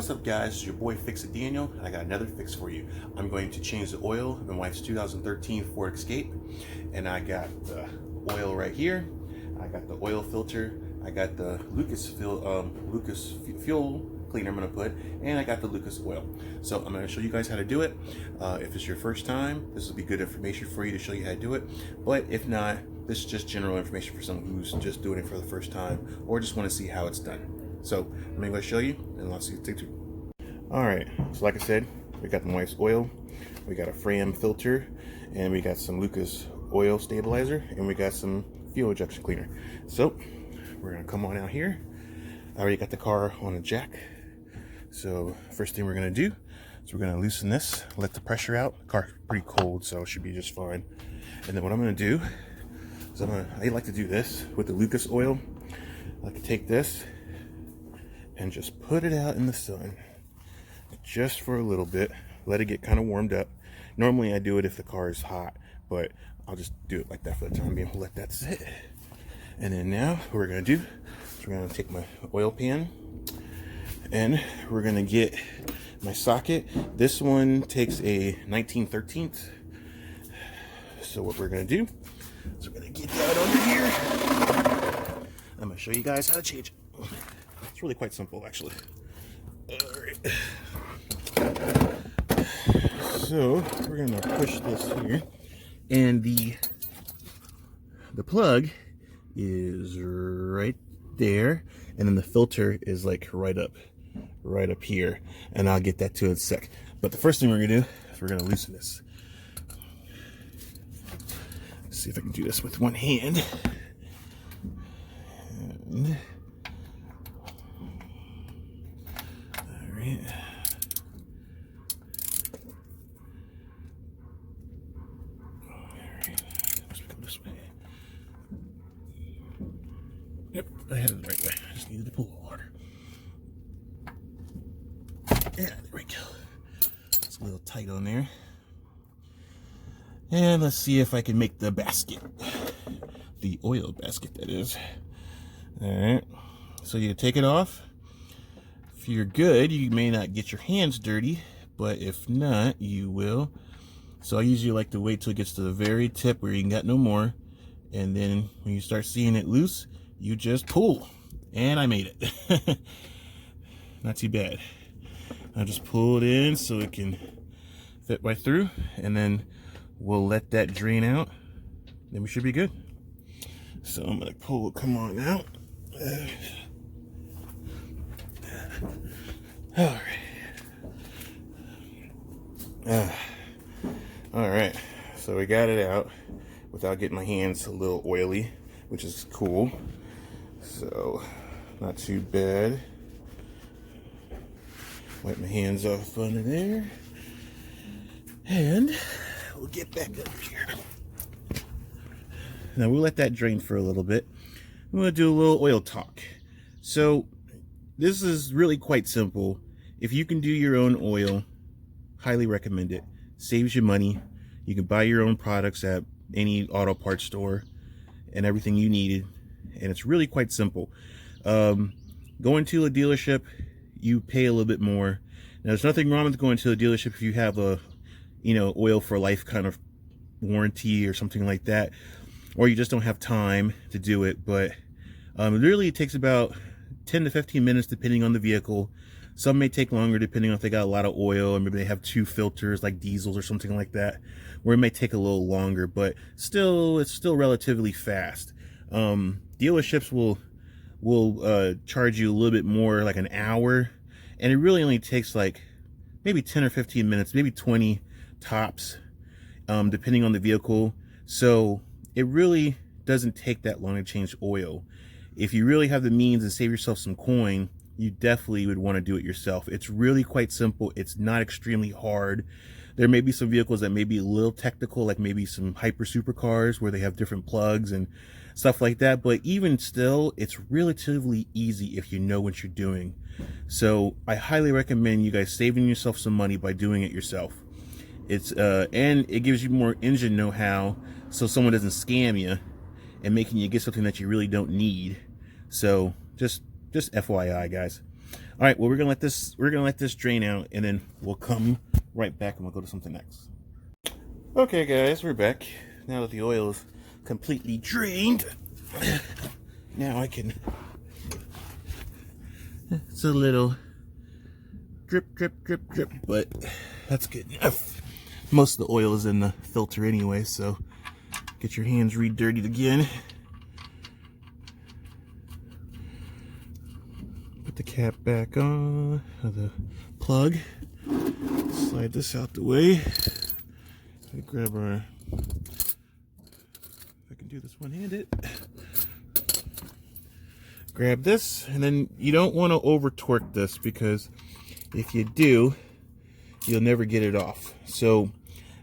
What's up, guys? It's your boy Fix It Daniel, and I got another fix for you. I'm going to change the oil of my wife's 2013 Ford Escape, and I got the oil right here. I got the oil filter. I got the Lucas fuel cleaner I'm going to put, and I got the Lucas oil. So I'm going to show you guys how to do it. If it's your first time, this will be good information for you to show you how to do it. But if not, this is just general information for someone who's just doing it for the first time or just want to see how it's done. So I'm going to show you, and let's see. Take two. All right. So like I said, we got the wife's oil, we got a Fram filter, and we got some Lucas oil stabilizer, and we got some fuel injection cleaner. So we're gonna come on out here. I already got the car on a jack. So first thing we're gonna do is we're gonna loosen this, let the pressure out. The car's pretty cold, so it should be just fine. And then what I'm gonna do is I like to do this with the Lucas oil. I like to take this and just put it out in the sun just for a little bit, let it get kind of warmed up. Normally I do it if the car is hot, but I'll just do it like that for the time being. We'll let that sit. And then now what we're gonna do is we're gonna take my oil pan and we're gonna get my socket. This one takes a 1913. So what we're gonna do is we're gonna get that under here. I'm gonna show you guys how to change it. It's really quite simple, actually. All right. So we're gonna push this here, and the plug is right there, and then the filter is like right up here, and I'll get that to in a sec. But the first thing we're gonna do is we're gonna loosen this. Let's see if I can do this with one hand. And, all right. Yep, I had it the right way. I just needed to pull a little harder. Yeah, there we go. It's a little tight on there. And let's see if I can make the basket. The oil basket, that is. Alright. So you take it off. If you're good, you may not get your hands dirty, but if not, you will. So I usually like to wait till it gets to the very tip where you ain't got no more. And then when you start seeing it loose, you just pull. And I made it. Not too bad. I'll just pull it in so it can fit right through, and then we'll let that drain out. Then we should be good. So I'm gonna pull it, come on out. All right. All right, so we got it out without getting my hands a little oily, which is cool. So not too bad. Wipe my hands off under there, and we'll get back under here. Now we'll let that drain for a little bit. I'm gonna do a little oil talk. So this is really quite simple. If you can do your own oil, highly recommend it. Saves you money. You can buy your own products at any auto parts store and everything you needed, and it's really quite simple. Going to a dealership, you pay a little bit more. Now there's nothing wrong with going to a dealership if you have a oil for life kind of warranty or something like that, or you just don't have time to do it. But really it takes about 10 to 15 minutes depending on the vehicle. Some may take longer depending on if they got a lot of oil, or maybe they have two filters like diesels or something like that, where it may take a little longer, but it's still relatively fast. Dealerships will charge you a little bit more, like an hour, and it really only takes like maybe 10 or 15 minutes, maybe 20 tops, depending on the vehicle. So it really doesn't take that long to change oil. If you really have the means and save yourself some coin, you definitely would want to do it yourself. It's really quite simple. It's not extremely hard. There may be some vehicles that may be a little technical, like maybe some hyper supercars where they have different plugs and stuff like that, but even still, it's relatively easy if you know what you're doing. So I highly recommend you guys saving yourself some money by doing it yourself. It's and it gives you more engine know-how, so someone doesn't scam you and making you get something that you really don't need. So just FYI, guys. All right, well, we're gonna let this drain out, and then we'll come right back and we'll go to something next. Okay, guys, we're back. Now that the oil is completely drained, now I can. It's a little drip, drip, drip, drip, but that's good enough. Most of the oil is in the filter anyway, so get your hands re-dirtied again. Put the cap back on, the plug. Slide this out the way. Grab our, if I can do this one-handed. Grab this, and then you don't want to over torque this, because if you do, you'll never get it off. So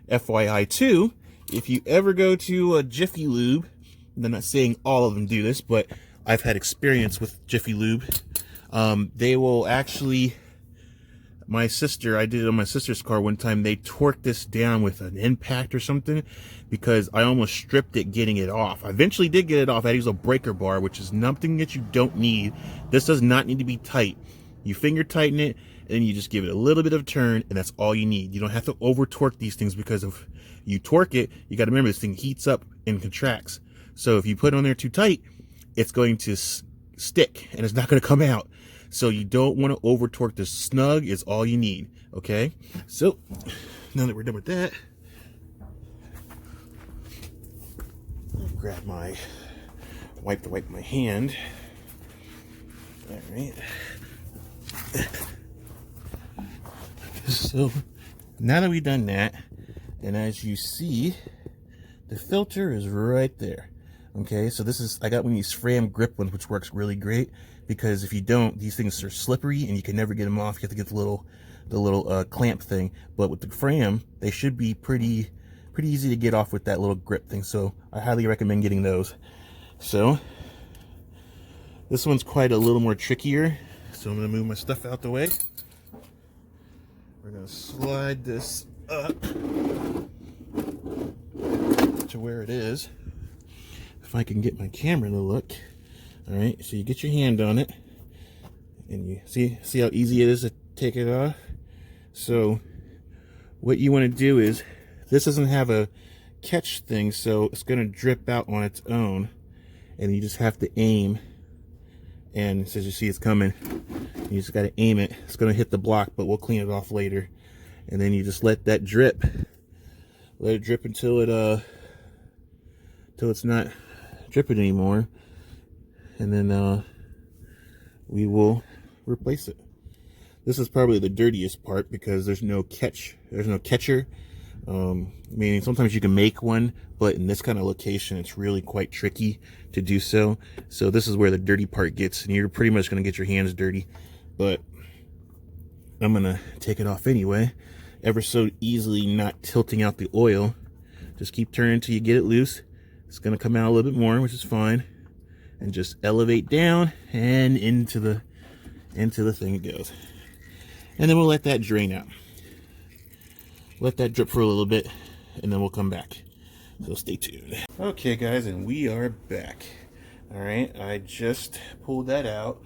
FYI too, if you ever go to a Jiffy Lube, and I'm not saying all of them do this, but I've had experience with Jiffy Lube, they will actually, I did it on my sister's car one time, they torqued this down with an impact or something, because I almost stripped it getting it off. I eventually did get it off. I had to use a breaker bar, which is nothing that you don't need. This does not need to be tight. You finger tighten it, and then you just give it a little bit of a turn, and that's all you need. You don't have to over torque these things, because if you torque it, you got to remember this thing heats up and contracts. So if you put it on there too tight, it's going to stick, and it's not going to come out. So you don't want to over torque this. Snug is all you need. Okay, so now that we're done with that, I'll grab my wipe my hand. All right. So now that we've done that, and as you see, the filter is right there. Okay, so this is, I got one of these Fram grip ones, which works really great, because if you don't, these things are slippery and you can never get them off. You have to get the little clamp thing. But with the Fram, they should be pretty easy to get off with that little grip thing. So I highly recommend getting those. So this one's quite a little more trickier. So I'm gonna move my stuff out the way. We're gonna slide this up to where it is. If I can get my camera to look. All right, so you get your hand on it, and you see how easy it is to take it off. So what you want to do is, this doesn't have a catch thing, so it's going to drip out on its own, and you just have to aim. And as you see, it's coming. You just got to aim it. It's going to hit the block, but we'll clean it off later. And then you just let that drip. Let it drip until it's not dripping anymore, and then we will replace it. This is probably the dirtiest part, because there's no catcher. Meaning sometimes you can make one, but in this kind of location it's really quite tricky to do so. So this is where the dirty part gets, and you're pretty much going to get your hands dirty, but I'm gonna take it off anyway, ever so easily, not tilting out the oil. Just keep turning until you get it loose. It's going to come out a little bit more, which is fine. And just elevate down, and into the thing it goes. And then we'll let that drain out. Let that drip for a little bit, and then we'll come back. So stay tuned. Okay, guys, and we are back. All right, I just pulled that out.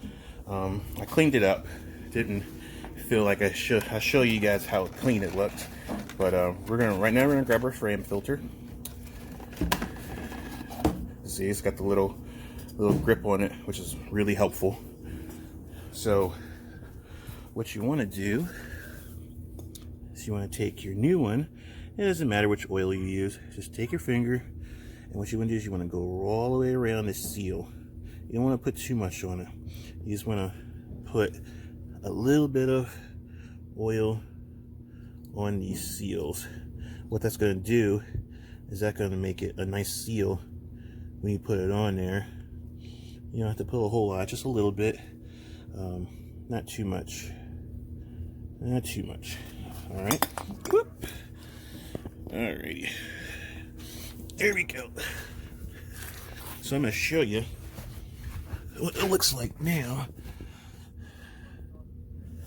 I cleaned it up. Didn't feel like I'll show you guys how clean it looked. But right now we're gonna grab our Fram filter. See, it's got the little grip on it, which is really helpful. So what you want to do is you want to take your new one. It doesn't matter which oil you use. Just take your finger, and what you want to do is you want to go all the way around this seal. You don't want to put too much on it. You just want to put a little bit of oil on these seals. What that's going to do is that's going to make it a nice seal. When you put it on there, you don't have to put a whole lot, just a little bit, not too much, not too much. All right, whoop. Alrighty, there we go. So I'm gonna show you what it looks like now.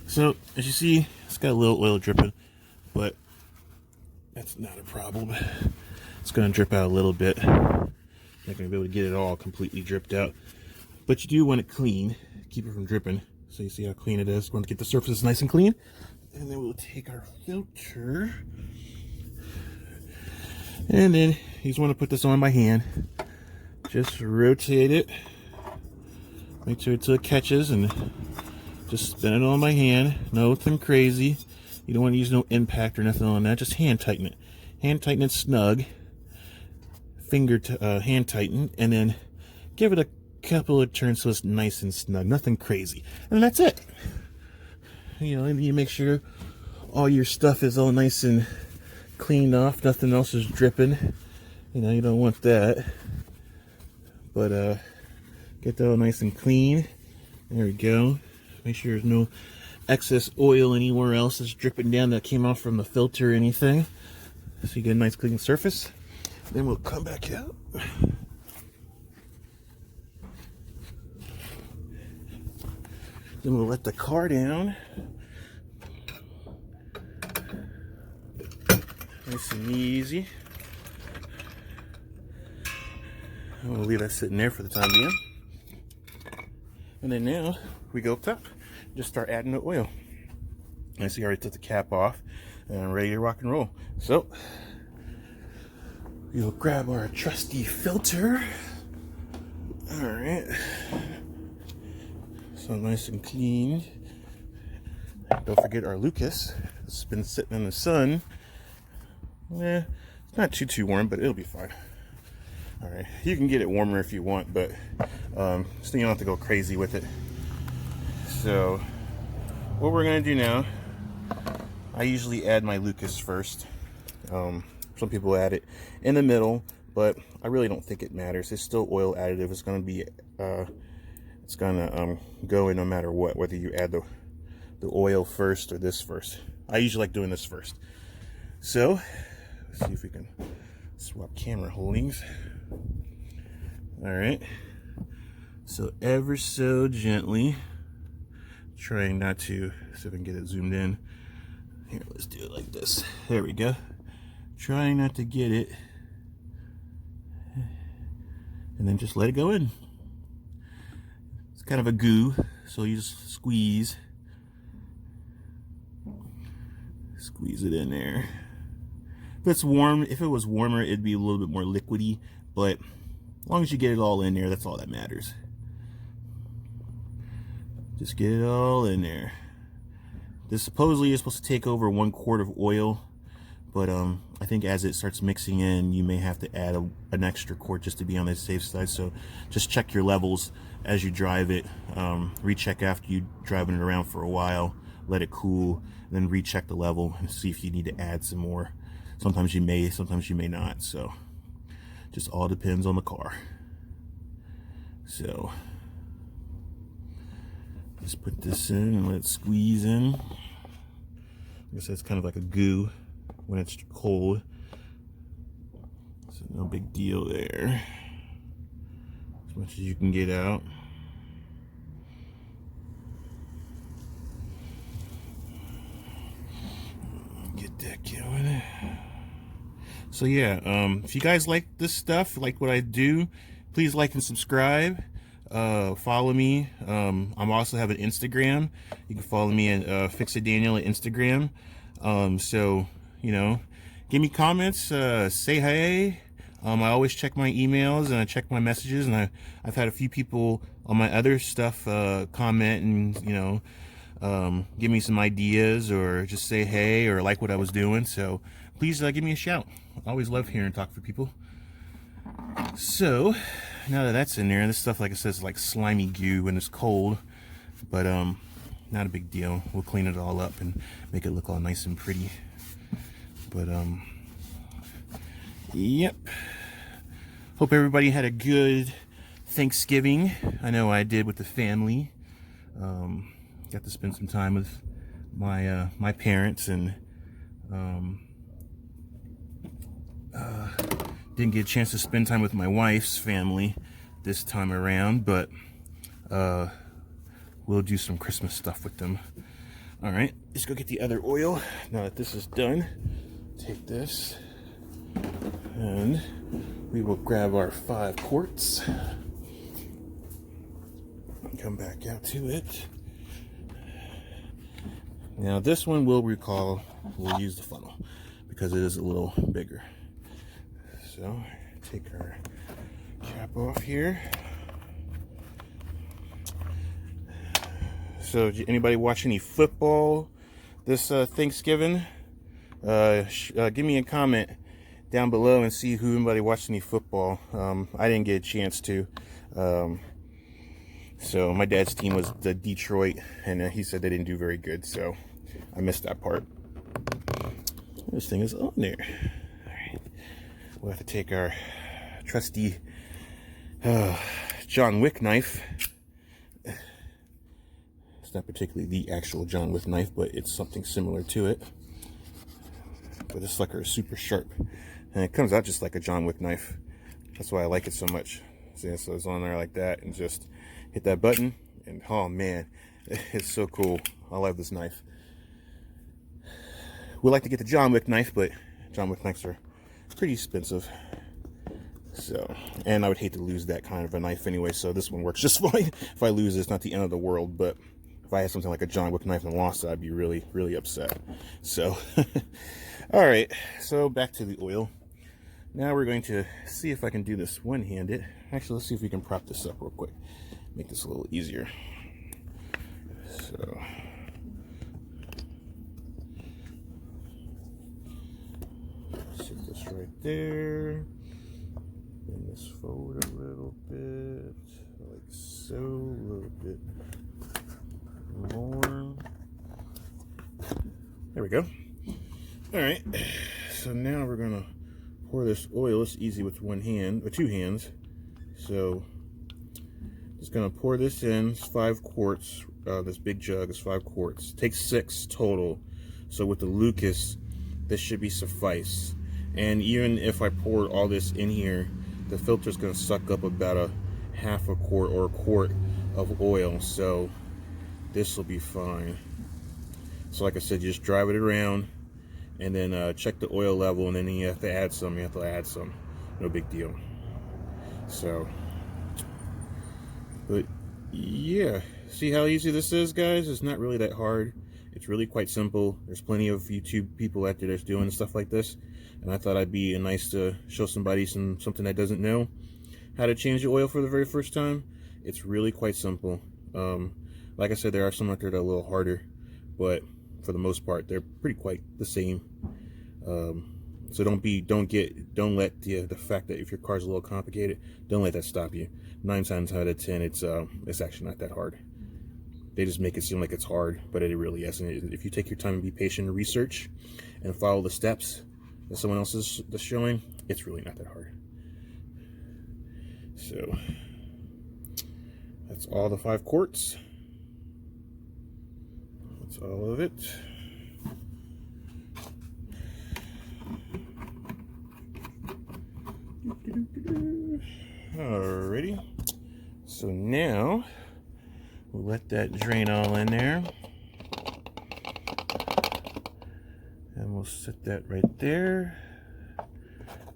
So as you see, it's got a little oil dripping, but that's not a problem. It's gonna drip out a little bit. Not going to be able to get it all completely dripped out, but you do want it clean, keep it from dripping. So you see how clean it is. We're going to get the surface nice and clean. And then we'll take our filter. And then you just want to put this on by hand. Just rotate it. Make sure until it catches, and just spin it on by hand. Nothing crazy. You don't want to use no impact or nothing on that. Just hand tighten it. Hand tighten it snug. Finger hand tighten, and then give it a couple of turns so it's nice and snug. Nothing crazy. And that's it. You know, and you make sure all your stuff is all nice and cleaned off. Nothing else is dripping. You know, you don't want that. But get that all nice and clean. There we go. Make sure there's no excess oil anywhere else that's dripping down that came off from the filter or anything. So you get a nice clean surface. Then we'll come back out. Then we'll let the car down. Nice and easy. And we'll leave that sitting there for the time being. And then now we go up top. Just start adding the oil. I see I already took the cap off and I'm ready to rock and roll. So we'll grab our trusty filter. Alright. So nice and clean. Don't forget our Lucas. It's been sitting in the sun. It's not too warm, but it'll be fine. Alright, you can get it warmer if you want, but so you don't have to go crazy with it. So what we're gonna do now, I usually add my Lucas first. Some people add it in the middle, but I really don't think it matters. It's still oil additive. It's gonna be it's gonna go in no matter what, whether you add the oil first or this first. I usually like doing this first. So let's see if we can swap camera holdings. All right, so ever so gently, trying not to, see if I can get it zoomed in. Here, let's do it like this. There we go. Trying not to get it, and then just let it go in. It's kind of a goo, so you just squeeze it in there. If it's warm, if it was warmer, it'd be a little bit more liquidy, but as long as you get it all in there, that's all that matters. Just get it all in there. This supposedly is supposed to take over 1 quart of oil, but I think as it starts mixing in, you may have to add an extra quart just to be on the safe side. So just check your levels as you drive it. Recheck after you driving it around for a while, let it cool, then recheck the level and see if you need to add some more. Sometimes you may, sometimes you may not. So just all depends on the car. So just put this in and let it squeeze in. I guess that's kind of like a goo when it's cold. So no big deal there. As much as you can get out. Get that going. So yeah, if you guys like this stuff, like what I do, please like and subscribe. Follow me. I'm also have an Instagram. You can follow me at Fix It Daniel at Instagram. So you know, give me comments, say hey. I always check my emails and I check my messages, and I've had a few people on my other stuff comment and, you know, give me some ideas or just say hey or like what I was doing. So please give me a shout. I always love hearing and talk for people. So now that that's in there, this stuff, like I said, is like slimy goo when it's cold, but not a big deal. We'll clean it all up and make it look all nice and pretty. But yep, hope everybody had a good Thanksgiving. I know I did with the family. Got to spend some time with my parents, and didn't get a chance to spend time with my wife's family this time around, but we'll do some Christmas stuff with them. All right, let's go get the other oil. Now that this is done, take this and we will grab our 5 quarts. Come back out to it. Now this one we'll use the funnel because it is a little bigger. So take our cap off here. So anybody watch any football this Thanksgiving? Give me a comment down below and see who anybody watched any football. I didn't get a chance to. So my dad's team was the Detroit, and he said they didn't do very good, so I missed that part. This thing is on there. All right. We'll have to take our trusty John Wick knife. It's not particularly the actual John Wick knife, but it's something similar to it. But this sucker is super sharp, and it comes out just like a John Wick knife. That's why I like it so much. See, so it's on there like that, and just hit that button, and oh man, it's so cool. I love this knife. We like to get the John Wick knife, but John Wick knives are pretty expensive. So, and I would hate to lose that kind of a knife anyway, so this one works just fine. If I lose it, it's not the end of the world, but if I had something like a John Wick knife and lost it, I'd be really, really upset. So, all right, so back to the oil. Now we're going to see if I can do this one-handed. Actually, let's see if we can prop this up real quick. Make this a little easier. So, set this right there. Bring this forward a little bit, like so, a little bit more. There we go. All right, so now we're gonna pour this oil. It's easy with one hand or two hands. So just gonna pour this in. It's 5 quarts. This big jug is 5 quarts. Takes 6 total. So with the Lucas, this should be suffice. And even if I poured all this in here, the filter's gonna suck up about a half a quart or a quart of oil. So this will be fine. So like I said, you just drive it around and then check the oil level, and then you have to add some. No big deal. So, but yeah, see how easy this is, guys? It's not really that hard. It's really quite simple. There's plenty of YouTube people out there that's doing stuff like this, and I thought I'd be nice to show somebody something that doesn't know how to change the oil for the very first time. It's really quite simple. Like I said, there are some out there that are a little harder, but for the most part, they're pretty quite the same. So don't let the fact that if your car's a little complicated, don't let that stop you. 9 times out of 10, it's actually not that hard. They just make it seem like it's hard, but it really isn't. If you take your time and be patient and research and follow the steps that someone else is showing, it's really not that hard. So that's all the 5 quarts. That's all of it. Alrighty. So now we'll let that drain all in there. And we'll set that right there.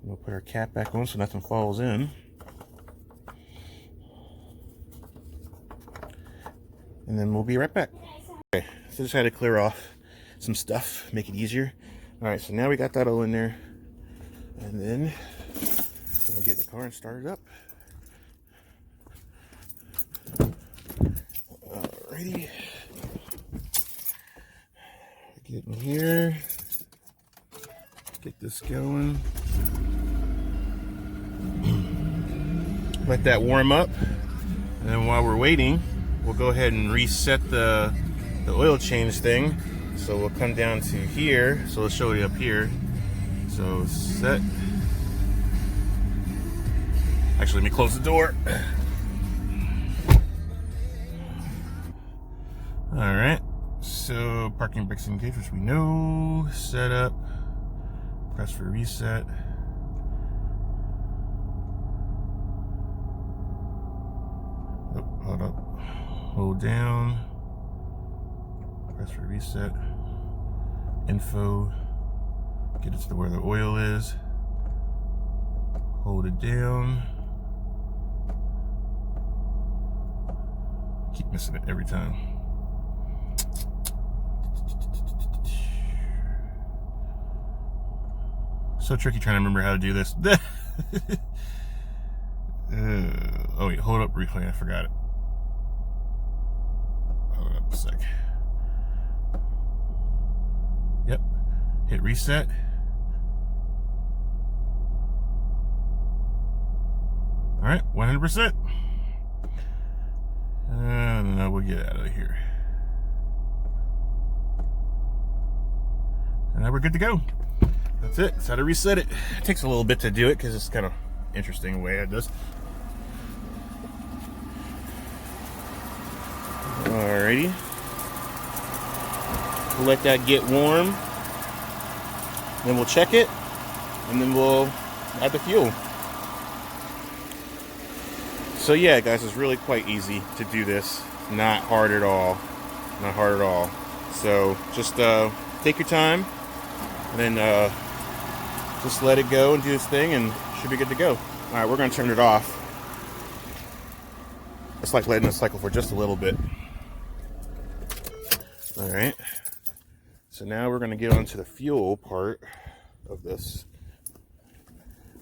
We'll put our cap back on so nothing falls in. And then we'll be right back. Okay, so just had to clear off some stuff, make it easier. All right, so now we got that all in there. And then we're gonna get the car and start it up. Alrighty. Get in here. Get this going. Let that warm up. And then while we're waiting, we'll go ahead and reset the oil change thing. So we'll come down to here. So let's show you up here. So set. Actually, let me close the door. All right. So parking brakes engaged, which we know. Set up. Press for reset. Oh, hold up. Hold down. Press for reset. Info. Get it to where the oil is. Hold it down. Keep missing it every time. So tricky trying to remember how to do this. Oh wait, hold up briefly, I forgot it. Hold up a sec. Yep, hit reset. All right, 100%. And now we'll get out of here. And now we're good to go. That's it. That's how to reset it. It takes a little bit to do it because it's kind of interesting the way it does. Alrighty. We'll let that get warm. Then we'll check it. And then we'll add the fuel. So yeah, guys, it's really quite easy to do this. Not hard at all. Not hard at all. So just take your time. And then just let it go and do this thing and should be good to go. All right, we're gonna turn it off. It's like letting it cycle for just a little bit. All right, so now we're gonna get onto the fuel part of this.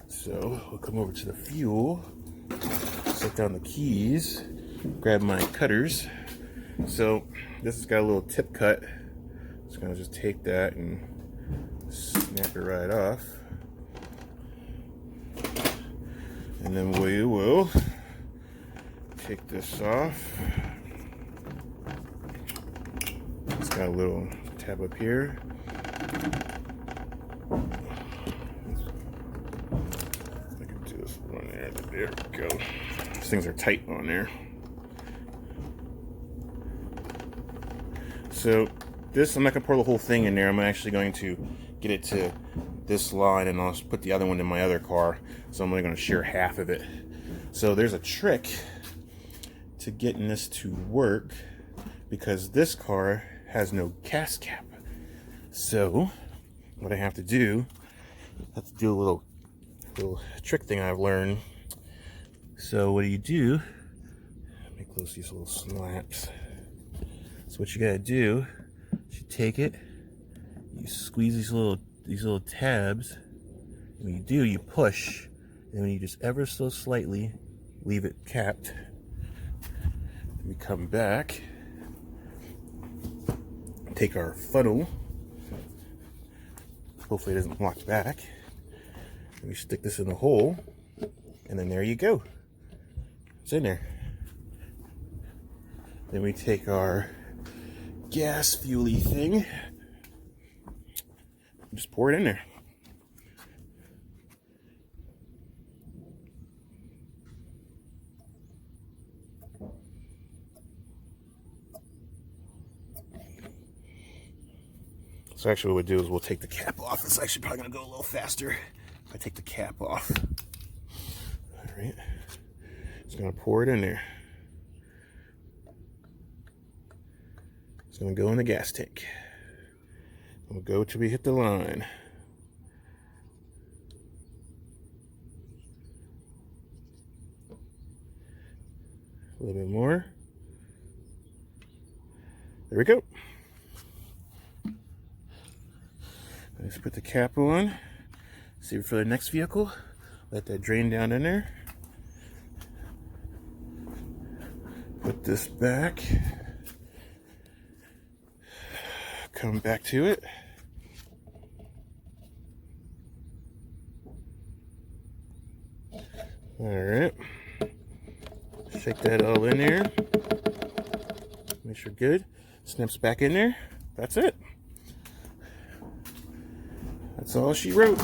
So we'll come over to the fuel, set down the keys, grab my cutters. So this has got a little tip cut. Just gonna just take that and snap it right off. And then we will take this off. It's got a little tab up here. I can do this one there. There we go. These things are tight on there. So this, I'm not gonna pour the whole thing in there. I'm actually going to get it to this line and I'll put the other one in my other car. So I'm only gonna share half of it. So there's a trick to getting this to work because this car has no gas cap. So what I have to do, a little trick thing I've learned. So what do? Let me close these little slats. So what you gotta do is you take it, you squeeze these little tabs, and when you do, you push, and when you just ever so slightly leave it capped, we come back, take our funnel, hopefully it doesn't lock back, and we stick this in the hole, and then there you go. It's in there. Then we take our gas fuel-y thing, just pour it in there. So actually what we'll do is we'll take the cap off. It's actually probably gonna go a little faster if I take the cap off. All right, just gonna pour it in there. It's gonna go in the gas tank. We'll go till we hit the line. A little bit more. There we go. Let's put the cap on. Save it for the next vehicle. Let that drain down in there. Put this back. Come back to it. All right. Shake that all in there. Make sure good. Snaps back in there. That's it. That's all she wrote.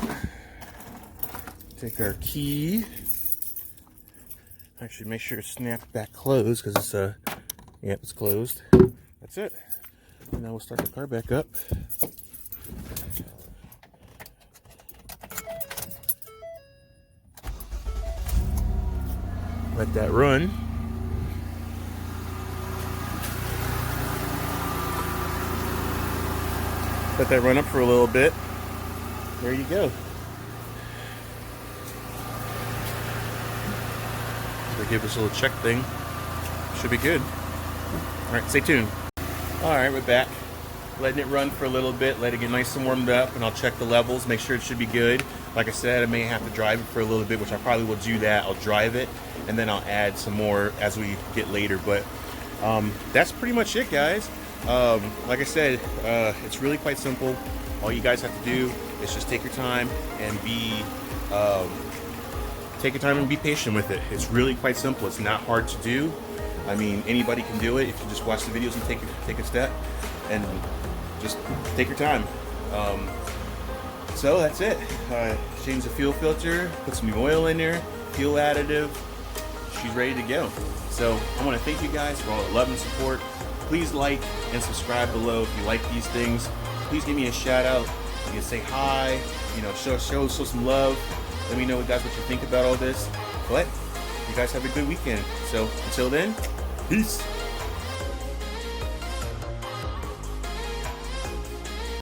Take our key. Actually, make sure it's snapped back closed because it's yep, it's closed. That's it. And now we'll start the car back up. Let that run. Let that run up for a little bit. There you go. We'll give this a little check thing. Should be good. All right, stay tuned. All right, we're back. Letting it run for a little bit, let it get nice and warmed up, and I'll check the levels, make sure it should be good. Like I said, I may have to drive it for a little bit, which I probably will do that. I'll drive it and then I'll add some more as we get later. But that's pretty much it, guys. Like I said, it's really quite simple. All you guys have to do is just take your time and be patient with it. It's really quite simple. It's not hard to do. I mean, anybody can do it if you just watch the videos and take a step and just take your time. So that's it. Change the fuel filter, put some new oil in there, fuel additive. She's ready to go. So I want to thank you guys for all the love and support. Please like and subscribe below if you like these things. Please give me a shout out. You can say hi, you know, show some love. Let me know, guys, what you think about all this. But you guys have a good weekend. So until then, peace.